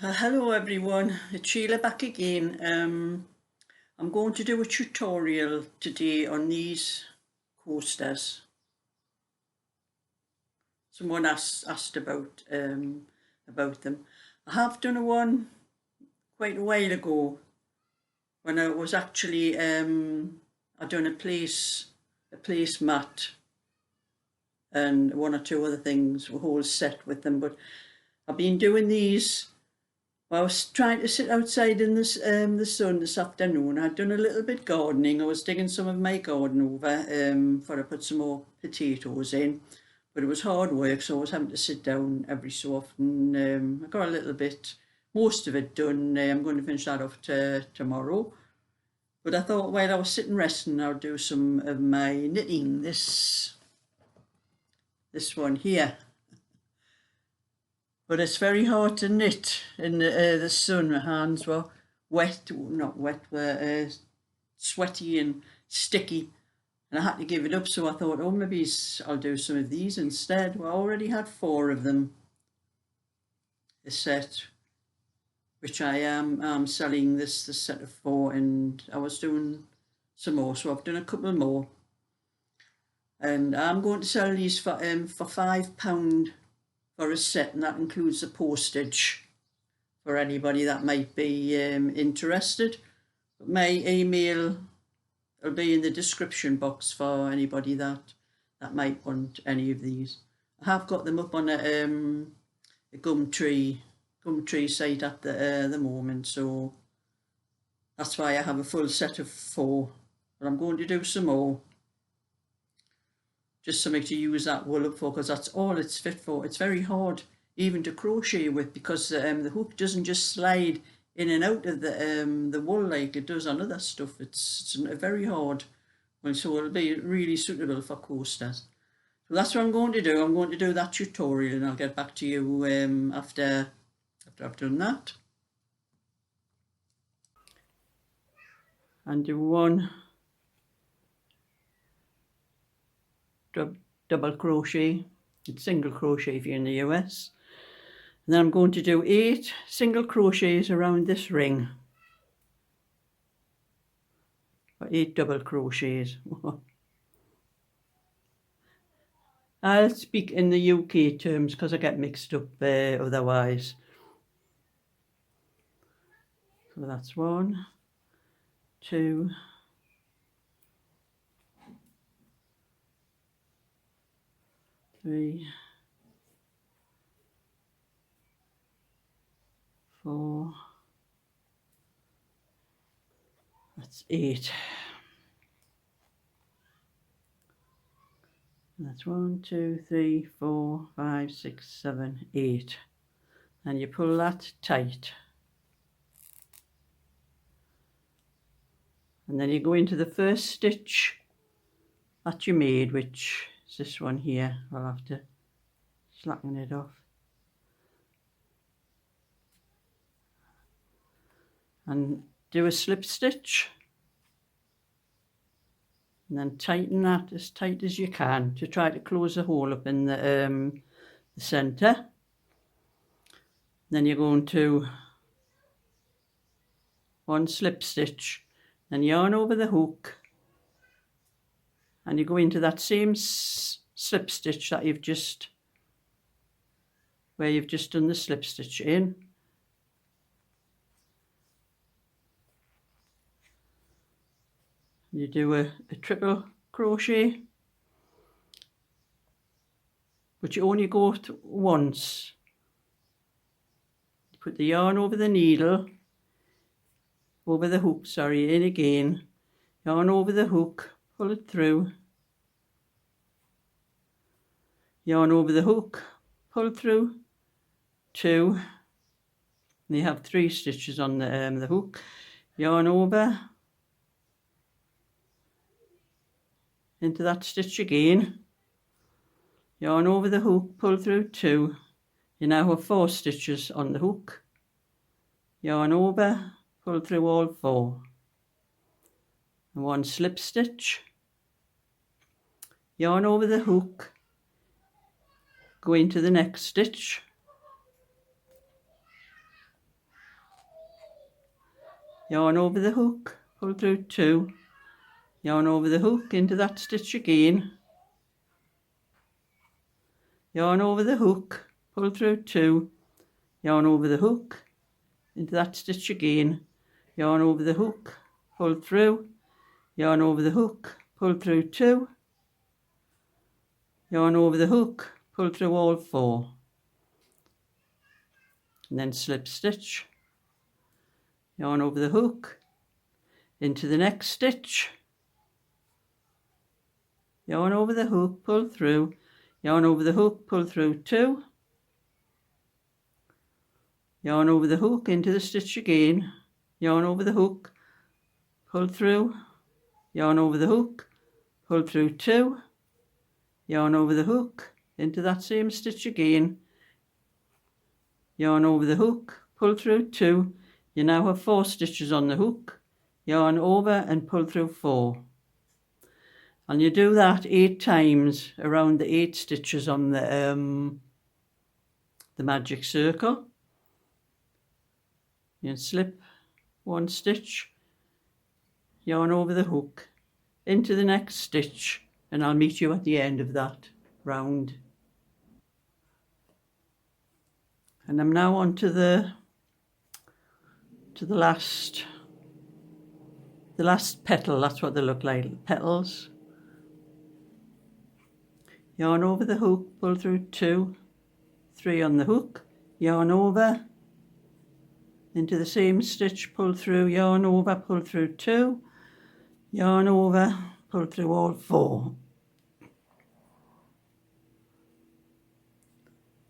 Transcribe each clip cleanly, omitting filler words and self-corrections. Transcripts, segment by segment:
Hello everyone, it's Sheila back again. I'm going to do a tutorial today on these coasters. Someone asked about them. I have done one quite a while ago when I was actually I done a place mat and one or two other things, a whole set with them. But I've been doing these. Well, I was trying to sit outside in this the sun this afternoon. I'd done a little bit gardening. I was digging some of my garden over for I put some more potatoes in, but it was hard work, so I was having to sit down every so often. I got a little bit, most of it done. I'm going to finish that off tomorrow. But I thought while I was sitting resting, I'll do some of my knitting. This one here. But it's very hard to knit in the sun. My hands were wet, not wet, were sweaty and sticky. And I had to give it up, so I thought, oh, maybe I'll do some of these instead. Well, I already had 4 of them, a set, which I am selling this set of 4, and I was doing some more, so I've done a couple more. And I'm going to sell these for £5 for a set, and that includes the postage for anybody that might be interested. But my email will be in the description box for anybody that might want any of these. I have got them up on a Gumtree site at the moment, so that's why I have a full set of 4. But I'm going to do some more. Just something to use that wool up for, because that's all it's fit for. It's very hard even to crochet with, because the hook doesn't just slide in and out of the wool like it does on other stuff. It's very hard. Well, so it'll be really suitable for coasters. So that's what I'm going to do. I'm going to do that tutorial, and I'll get back to you after I've done that. And do one double crochet. It's single crochet if you're in the US. And then I'm going to do 8 single crochets around this ring, or 8 double crochets. I'll speak in the UK terms because I get mixed up otherwise. So that's 1, 2, 3, 4, that's 8. And that's 1, 2, 3, 4, 5, 6, 7, 8. And you pull that tight. And then you go into the first stitch that you made, which is this one here. I'll have to slacken it off. And do a slip stitch. And then tighten that as tight as you can to try to close the hole up in the centre. Then you're going to 1 slip stitch, then yarn over the hook, and you go into that same slip stitch that where you've just done the slip stitch in. You do a triple crochet, but you only go once. You put the yarn over the needle, over the hook, sorry, in again, yarn over the hook, pull it through, yarn over the hook, pull through, 2, and you have 3 stitches on the hook, yarn over, into that stitch again, yarn over the hook, pull through 2, you now have 4 stitches on the hook, yarn over, pull through all 4, and 1 slip stitch, yarn over the hook, go into the next stitch, yarn over the hook, pull through 2, yarn over the hook into that stitch again, yarn over the hook, pull through 2, yarn over the hook into that stitch again, yarn over the hook, pull through, yarn over the hook, pull through 2, yarn over the hook, pull through all 4, and then slip stitch, yarn over the hook into the next stitch, yarn over the hook, pull through, yarn over the hook, pull through 2, yarn over the hook into the stitch again, yarn over the hook, pull through, yarn over the hook, pull through 2, yarn over the hook into that same stitch again, yarn over the hook, pull through 2, you now have 4 stitches on the hook, yarn over and pull through 4. And you do that 8 times around the 8 stitches on the magic circle. You slip 1 stitch, yarn over the hook into the next stitch, and I'll meet you at the end of that round. And I'm now on to the last petal. That's what they look like, petals. Yarn over the hook, pull through 2, 3 on the hook, yarn over into the same stitch, pull through, yarn over, pull through 2, yarn over, pull through all 4.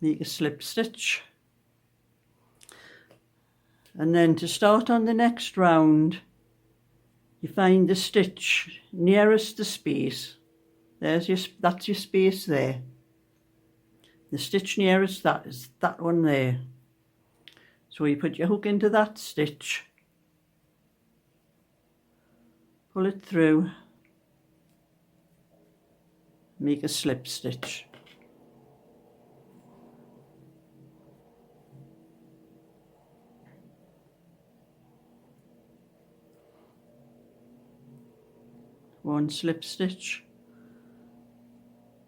Make a slip stitch. And then to start on the next round, you find the stitch nearest the space. That's your space there. The stitch nearest that is that one there. So you put your hook into that stitch, pull it through, make a slip stitch. One slip stitch.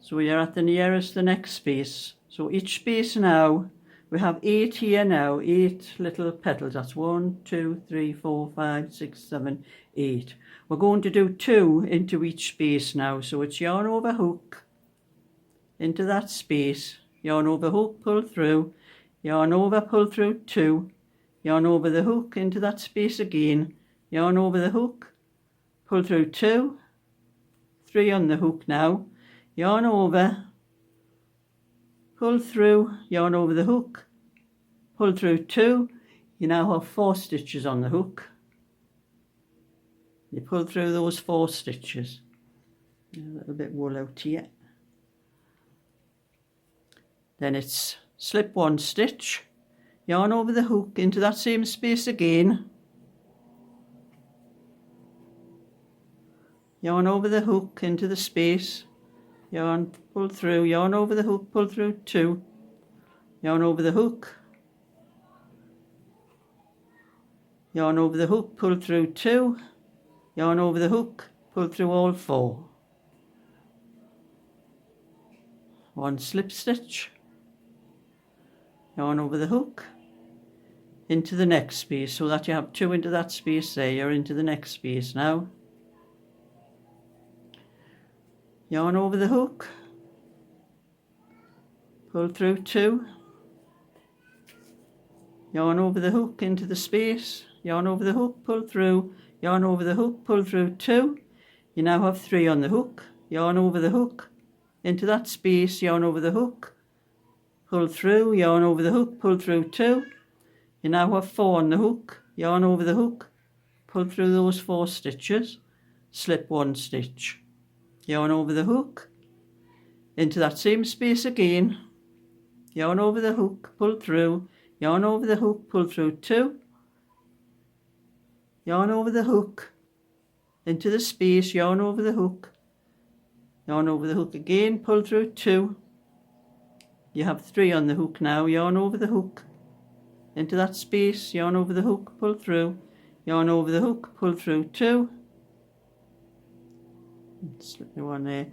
So we are at the nearest the next space. So each space now, we have 8 here now, 8 little petals. That's 1, 2, 3, 4, 5, 6, 7, 8. We're going to do 2 into each space now. So it's yarn over hook into that space, yarn over hook, pull through, yarn over, pull through 2, yarn over the hook into that space again, yarn over the hook, pull through 2, 3 on the hook now, yarn over, pull through, yarn over the hook, pull through 2, you now have 4 stitches on the hook. You pull through those 4 stitches. A little bit wool out here. Then it's slip 1 stitch, yarn over the hook into that same space again, yarn over the hook into the space, yarn, pull through, yarn over the hook, pull through 2, yarn over the hook, yarn over the hook, pull through 2, yarn over the hook, pull through all 4. 1 slip stitch, yarn over the hook, into the next space, so that you have 2 into that space there, you're into the next space now. Yarn over the hook, pull through 2, yarn over the hook into the space, yarn over the hook, pull through, yarn over the hook, pull through 2, you now have 3 on the hook, yarn over the hook, into that space, yarn over the hook, pull through, yarn over the hook, pull through 2, you now have 4 on the hook, yarn over the hook, pull through those 4 stitches, slip 1 stitch. Yarn over the hook, into that same space again, yarn over the hook, pull through, yarn over the hook, pull through 2, yarn over the hook, into the space, yarn over the hook again, pull through 2, you have 3 on the hook now, yarn over the hook, into that space, yarn over the hook, pull through, yarn over the hook, pull through 2, slip the one there.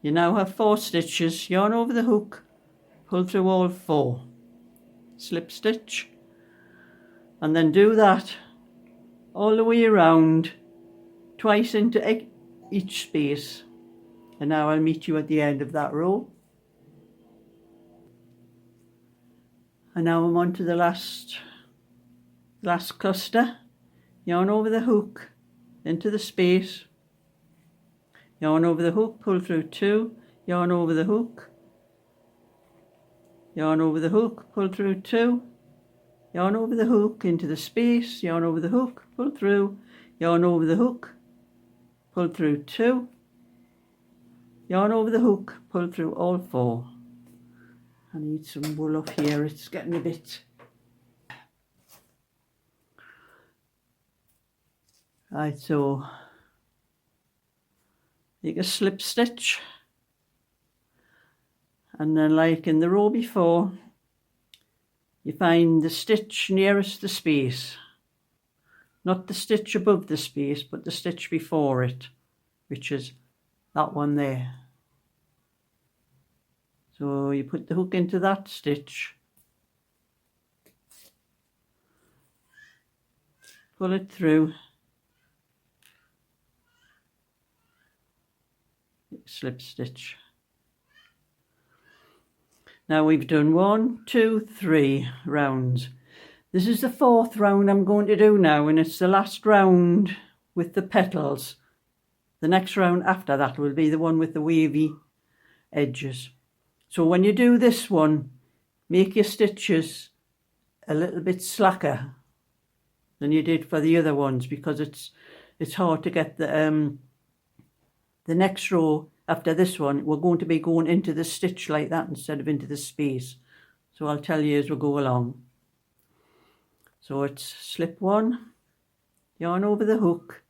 You now have 4 stitches, yarn over the hook, pull through all 4, slip stitch, and then do that all the way around, twice into each space. And now I'll meet you at the end of that row. And now I'm on to the last cluster. Yarn over the hook into the space, yarn over the hook, pull through 2, yarn over the hook, yarn over the hook, pull through 2, yarn over the hook into the space, yarn over the hook, pull through, yarn over the hook, pull through 2, yarn over the hook, pull through all 4. I need some wool off here, it's getting a bit. Right, so you can slip stitch, and then like in the row before, you find the stitch nearest the space, not the stitch above the space, but the stitch before it, which is that one there. So you put the hook into that stitch, pull it through, slip stitch. Now we've done 1, 2, 3 rounds. This is the 4th round I'm going to do now, and it's the last round with the petals. The next round after that will be the one with the wavy edges. So when you do this one, make your stitches a little bit slacker than you did for the other ones, because it's hard to get the next row after this one. We're going to be going into the stitch like that instead of into the space. So I'll tell you as we go along. So it's slip 1, yarn over the hook,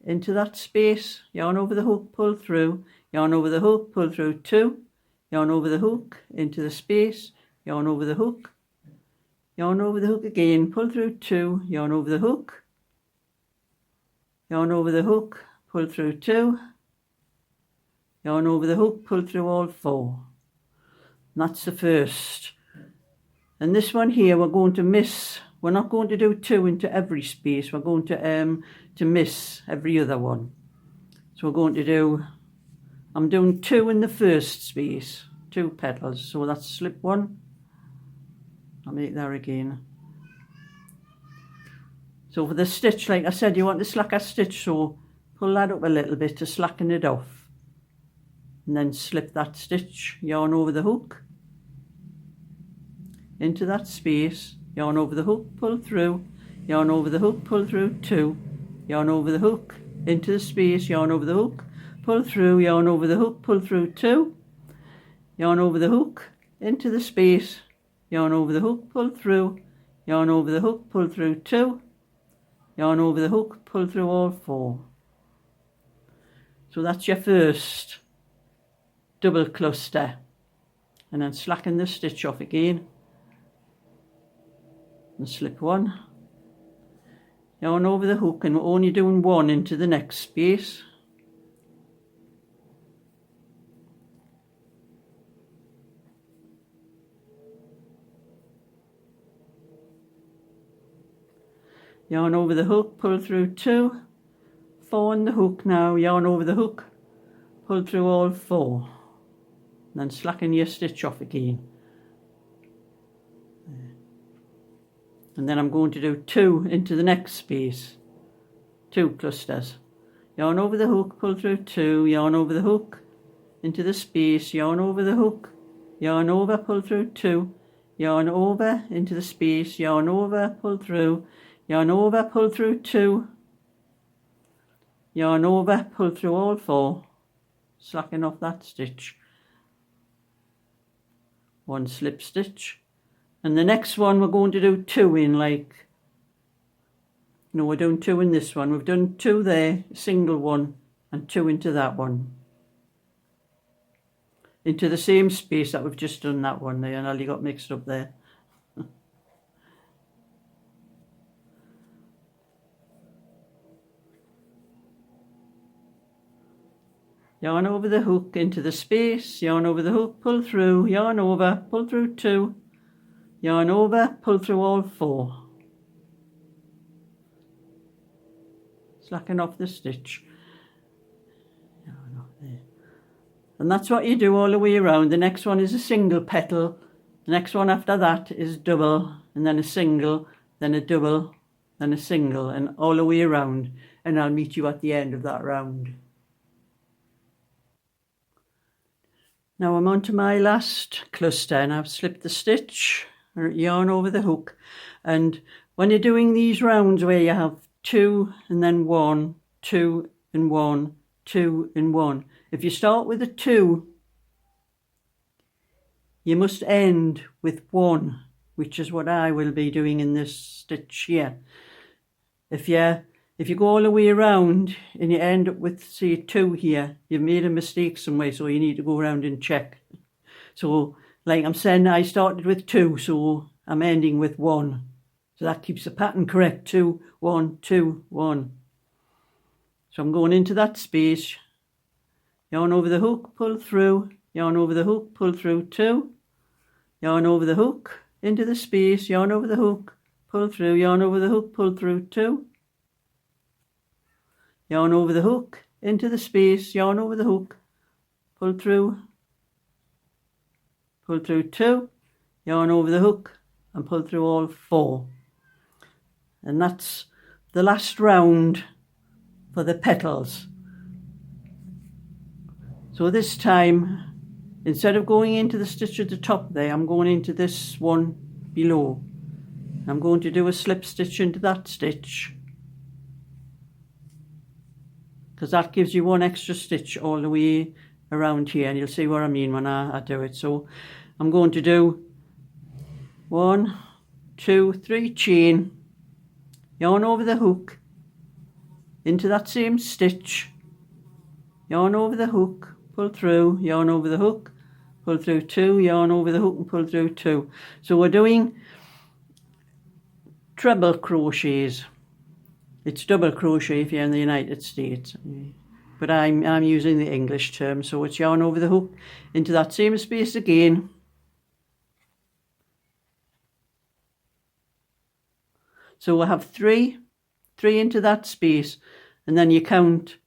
into that space, yarn over the hook, pull through, yarn over the hook, pull through 2, yarn over the hook, into the space, yarn over the hook, yarn over the hook again, pull through 2, yarn over the hook, yarn over the hook, pull through 2, yarn over the hook, pull through all 4. And that's the first. And this one here we're going to miss. We're not going to do 2 into every space. We're going to miss every other one. So we're going to do, I'm doing 2 in the first space, 2 petals. So that's slip 1. I'll make that again. So for the stitch, like I said, you want to slack a stitch, so pull that up a little bit to slacken it off. And then slip that stitch, yarn over the hook, into that space, yarn over the hook, pull through, yarn over the hook, pull through 2, yarn over the hook, into the space, yarn over the hook, pull through, yarn over the hook, pull through 2, yarn over the hook, into the space, yarn over the hook, pull through, yarn over the hook, pull through 2, yarn over the hook, pull through all 4. So that's your first double cluster, and then slacken the stitch off again and slip 1, yarn over the hook, and we're only doing 1 into the next space. Yarn over the hook, pull through 2, 4 in the hook now, yarn over the hook, pull through all 4, and then slacken your stitch off again. And then I'm going to do 2 into the next space, 2 clusters. Yarn over the hook, pull through 2, yarn over the hook, into the space, yarn over the hook, yarn over, pull through 2, yarn over, into the space, yarn over, pull through, yarn over, pull through 2, yarn over, pull through all 4, slacken off that stitch, 1 slip stitch. And the next one we're going to do 2 in, like, no, we're doing 2 in this one. We've done 2 there, single one, and 2 into that one. Into the same space that we've just done that one there, and I got mixed up there. yarn over the hook into the space, yarn over the hook, pull through, yarn over, pull through 2, yarn over, pull through all 4. Slacken off the stitch. Yarn off there. And that's what you do all the way around. The next one is a single petal. The next one after that is double, and then a single, then a double, then a single, and all the way around. And I'll meet you at the end of that round. Now I'm on to my last cluster, and I've slipped the stitch, yarn over the hook. And when you're doing these rounds where you have 2 and then 1, 2 and 1, 2 and 1, if you start with a 2, you must end with 1, which is what I will be doing in this stitch here. If you go all the way around and you end up with, say, 2 here, you've made a mistake somewhere, so you need to go around and check. So, like I'm saying, I started with 2, so I'm ending with 1. So that keeps the pattern correct. 2, 1, 2, 1. So I'm going into that space, yarn over the hook, pull through, yarn over the hook, pull through 2, yarn over the hook, into the space, yarn over the hook, pull through, yarn over the hook, pull through 2, yarn over the hook, into the space, yarn over the hook, pull through 2, yarn over the hook, and pull through all 4. And that's the last round for the petals. So this time, instead of going into the stitch at the top there, I'm going into this one below. I'm going to do a slip stitch into that stitch, because that gives you 1 extra stitch all the way around here, and you'll see what I mean when I do it. So I'm going to do 1, 2, 3 chain, yarn over the hook, into that same stitch, yarn over the hook, pull through, yarn over the hook, pull through 2, yarn over the hook and pull through 2. So we're doing treble crochets. It's double crochet if you're in the United States, but I'm using the English term. So it's yarn over the hook into that same space again, so we'll have 3 into that space, and then you count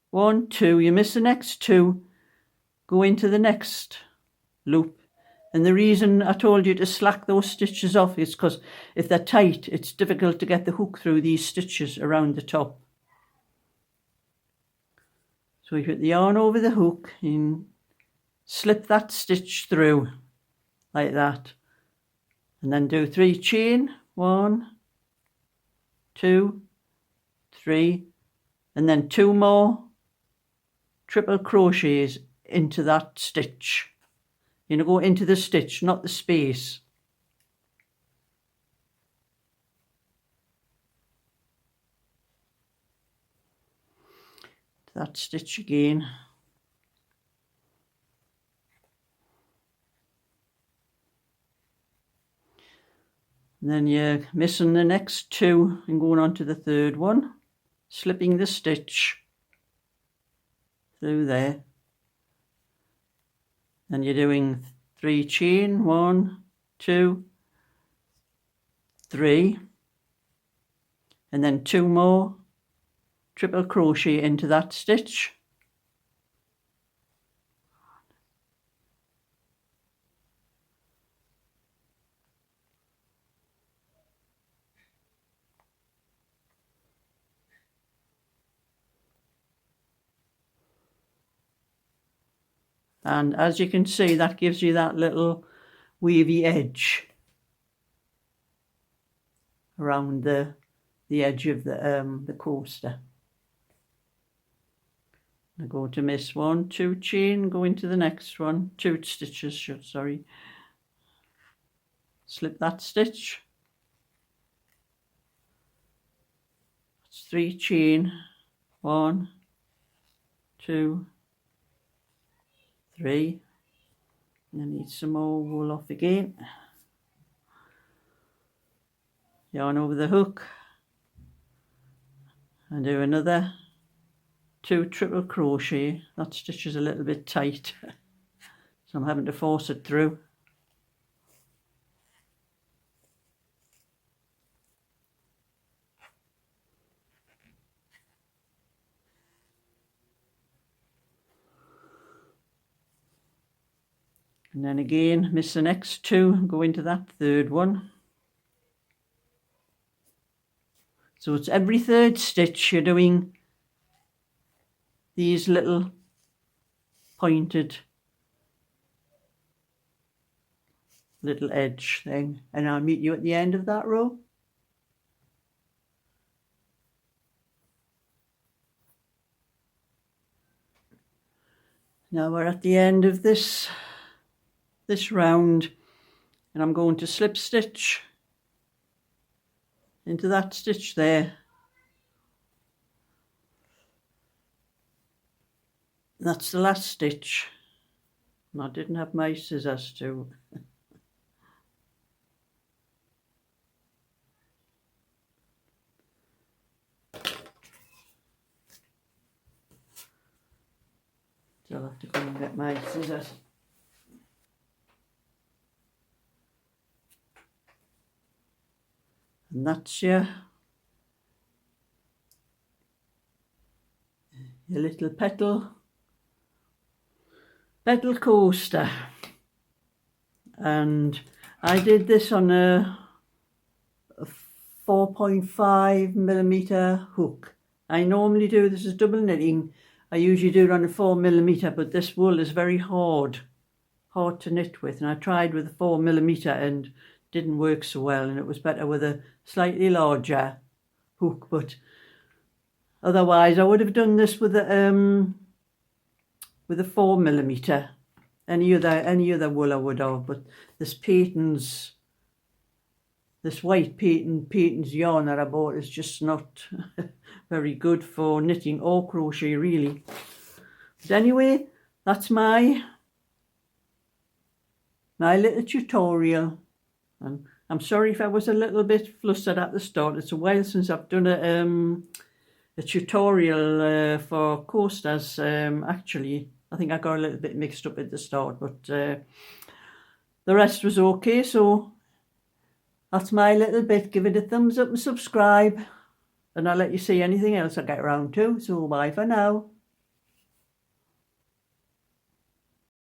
1, 2, you miss the next 2, go into the next loop. And the reason I told you to slack those stitches off is because if they're tight, it's difficult to get the hook through these stitches around the top. So you put the yarn over the hook and slip that stitch through like that, and then do 3 chain, 1, 2, 3, and then 2 more triple crochets into that stitch. You know, go into the stitch, not the space. That stitch again. And then you're missing the next 2 and going on to the third one, slipping the stitch through there. And you're doing 3 chain, 1, 2, 3, and then 2 more triple crochet into that stitch. And as you can see, that gives you that little wavy edge around the edge of the coaster. I go to miss 1, 2 chain, go into the next one, 2 stitches, sorry. Slip that stitch. That's 3 chain, 1, 2, 3, and I need some more wool off again. Yarn over the hook and do another 2 triple crochet. That stitch is a little bit tight, so I'm having to force it through. And then again, miss the next 2, go into that 3rd one. So it's every 3rd stitch you're doing these little pointed little edge thing, and I'll meet you at the end of that row. Now we're at the end of this round, and I'm going to slip stitch into that stitch there. That's the last stitch. And I didn't have my scissors to. So I'll have to go and get my scissors. And that's your little petal coaster. And I did this on a 4.5mm hook. I normally do this as double knitting. I usually do it on a 4mm, but this wool is very hard to knit with, and I tried with a 4mm and didn't work so well, and it was better with a slightly larger hook. But otherwise I would have done this with a 4mm. Any other wool I would have, but this white Peyton's yarn that I bought is just not very good for knitting or crochet really. But anyway, that's my little tutorial, and I'm sorry if I was a little bit flustered at the start. It's a while since I've done a tutorial for coasters. Actually, I think I got a little bit mixed up at the start, but the rest was okay. So that's my little bit. Give it a thumbs up and subscribe, and I'll let you see anything else I get around to. So bye for now.